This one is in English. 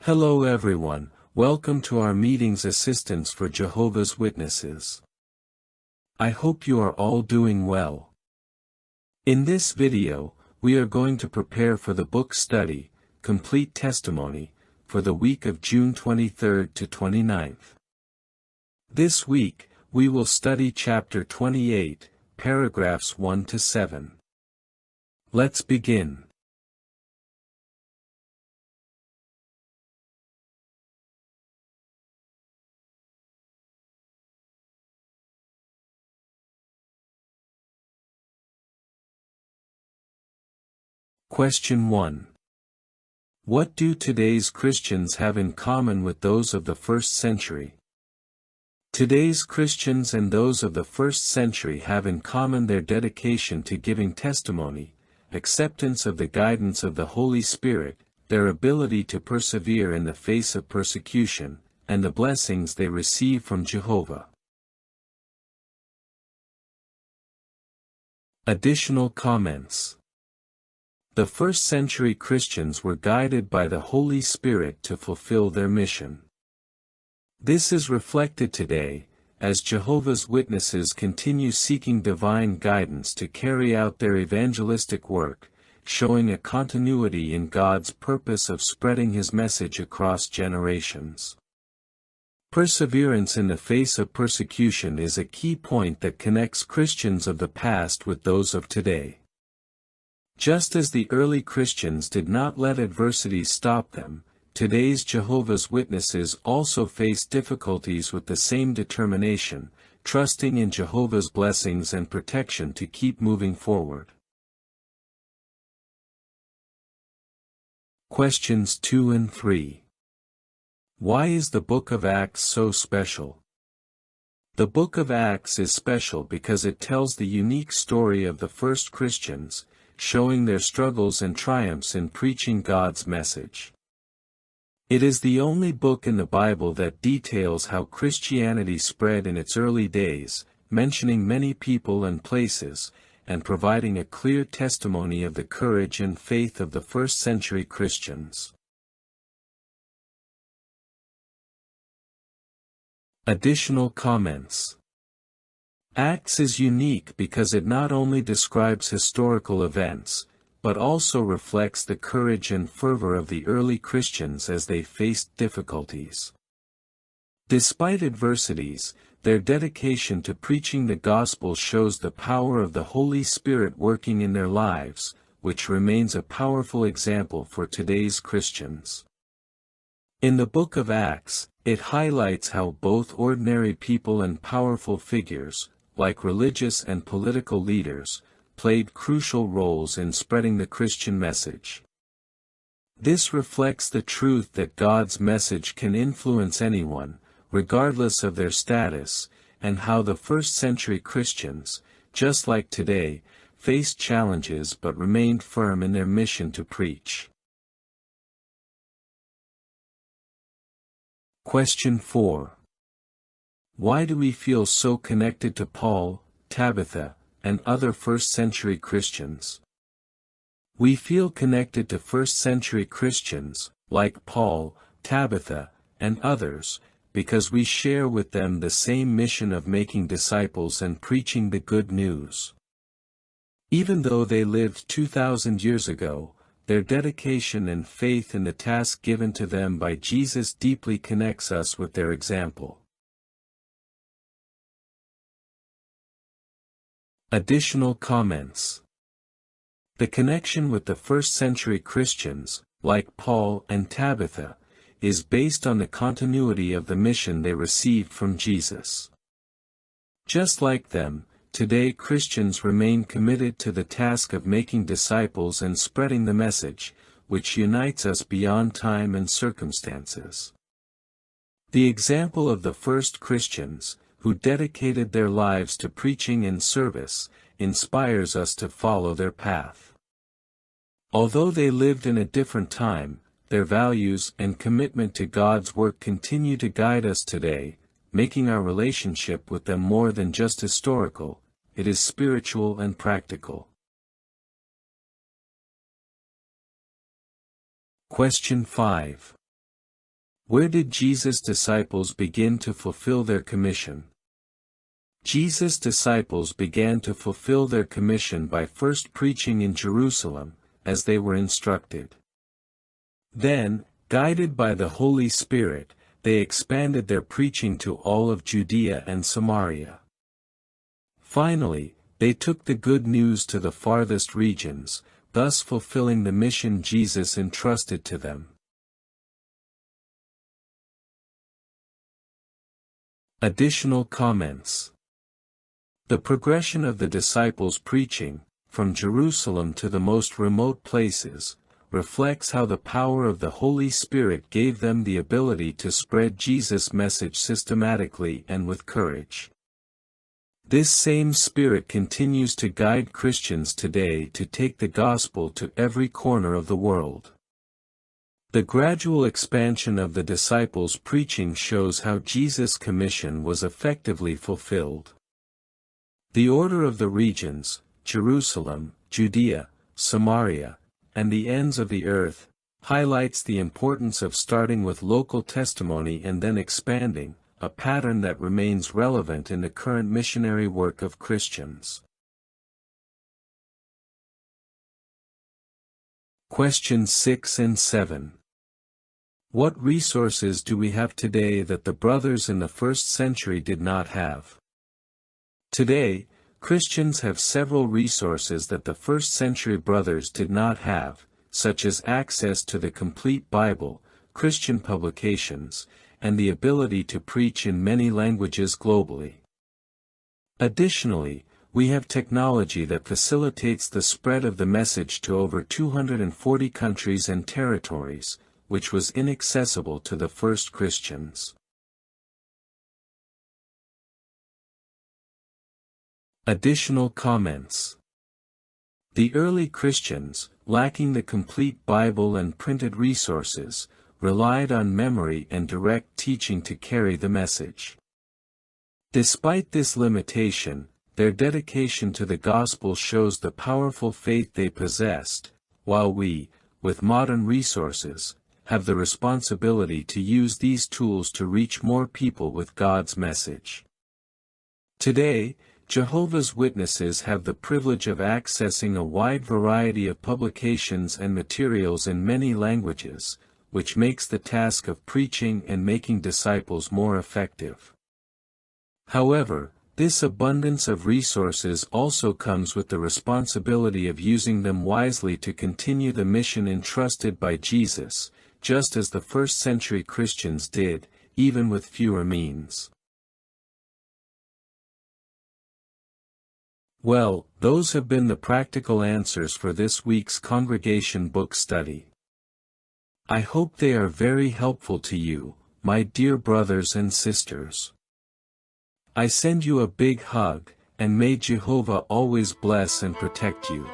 Hello everyone, welcome to our meetings assistance for Jehovah's Witnesses. I hope you are all doing well. In this video, we are going to prepare for the book study, Complete Testimony, for the week of June 23rd to 29th. This week, we will study chapter 28, paragraphs 1 to 7. Let's begin. Question 1. What do today's Christians have in common with those of the first century? Today's Christians and those of the first century have in common their dedication to giving testimony, acceptance of the guidance of the Holy Spirit, their ability to persevere in the face of persecution, and the blessings they receive from Jehovah. Additional comments. The first-century Christians were guided by the Holy Spirit to fulfill their mission. This is reflected today, as Jehovah's Witnesses continue seeking divine guidance to carry out their evangelistic work, showing a continuity in God's purpose of spreading His message across generations. Perseverance in the face of persecution is a key point that connects Christians of the past with those of today. Just as the early Christians did not let adversity stop them, today's Jehovah's Witnesses also face difficulties with the same determination, trusting in Jehovah's blessings and protection to keep moving forward. Questions 2 and 3. Why is the Book of Acts so special? The Book of Acts is special because it tells the unique story of the first Christians, showing their struggles and triumphs in preaching God's message. It is the only book in the Bible that details how Christianity spread in its early days, mentioning many people and places, and providing a clear testimony of the courage and faith of the first-century Christians. Additional comments. Acts is unique because it not only describes historical events, but also reflects the courage and fervor of the early Christians as they faced difficulties. Despite adversities, their dedication to preaching the gospel shows the power of the Holy Spirit working in their lives, which remains a powerful example for today's Christians. In the book of Acts, it highlights how both ordinary people and powerful figures, like religious and political leaders, played crucial roles in spreading the Christian message. This reflects the truth that God's message can influence anyone, regardless of their status, and how the first-century Christians, just like today, faced challenges but remained firm in their mission to preach. Question 4. Why do we feel so connected to Paul, Tabitha, and other first-century Christians? We feel connected to first-century Christians, like Paul, Tabitha, and others, because we share with them the same mission of making disciples and preaching the good news. Even though they lived 2,000 years ago, their dedication and faith in the task given to them by Jesus deeply connects us with their example. Additional comments. The connection with the first-century Christians, like Paul and Tabitha, is based on the continuity of the mission they received from Jesus. Just like them, today Christians remain committed to the task of making disciples and spreading the message, which unites us beyond time and circumstances. The example of the first Christians, who dedicated their lives to preaching and service, inspires us to follow their path. Although they lived in a different time, their values and commitment to God's work continue to guide us today, making our relationship with them more than just historical, it is spiritual and practical. Question 5. Where did Jesus' disciples begin to fulfill their commission? Jesus' disciples began to fulfill their commission by first preaching in Jerusalem, as they were instructed. Then, guided by the Holy Spirit, they expanded their preaching to all of Judea and Samaria. Finally, they took the good news to the farthest regions, thus fulfilling the mission Jesus entrusted to them. Additional comments. The progression of the disciples' preaching, from Jerusalem to the most remote places, reflects how the power of the Holy Spirit gave them the ability to spread Jesus' message systematically and with courage. This same Spirit continues to guide Christians today to take the gospel to every corner of the world. The gradual expansion of the disciples' preaching shows how Jesus' commission was effectively fulfilled. The order of the regions, Jerusalem, Judea, Samaria, and the ends of the earth, highlights the importance of starting with local testimony and then expanding, a pattern that remains relevant in the current missionary work of Christians. Questions 6 and 7. What resources do we have today that the brothers in the first century did not have? Today, Christians have several resources that the first-century brothers did not have, such as access to the complete Bible, Christian publications, and the ability to preach in many languages globally. Additionally, we have technology that facilitates the spread of the message to over 240 countries and territories, which was inaccessible to the first Christians. Additional comments. The early Christians, lacking the complete Bible and printed resources, relied on memory and direct teaching to carry the message. Despite this limitation, their dedication to the gospel shows the powerful faith they possessed, while we, with modern resources, have the responsibility to use these tools to reach more people with God's message. Today, Jehovah's Witnesses have the privilege of accessing a wide variety of publications and materials in many languages, which makes the task of preaching and making disciples more effective. However, this abundance of resources also comes with the responsibility of using them wisely to continue the mission entrusted by Jesus, just as the first-century Christians did, even with fewer means. Well, those have been the practical answers for this week's congregation book study. I hope they are very helpful to you, my dear brothers and sisters. I send you a big hug, and may Jehovah always bless and protect you.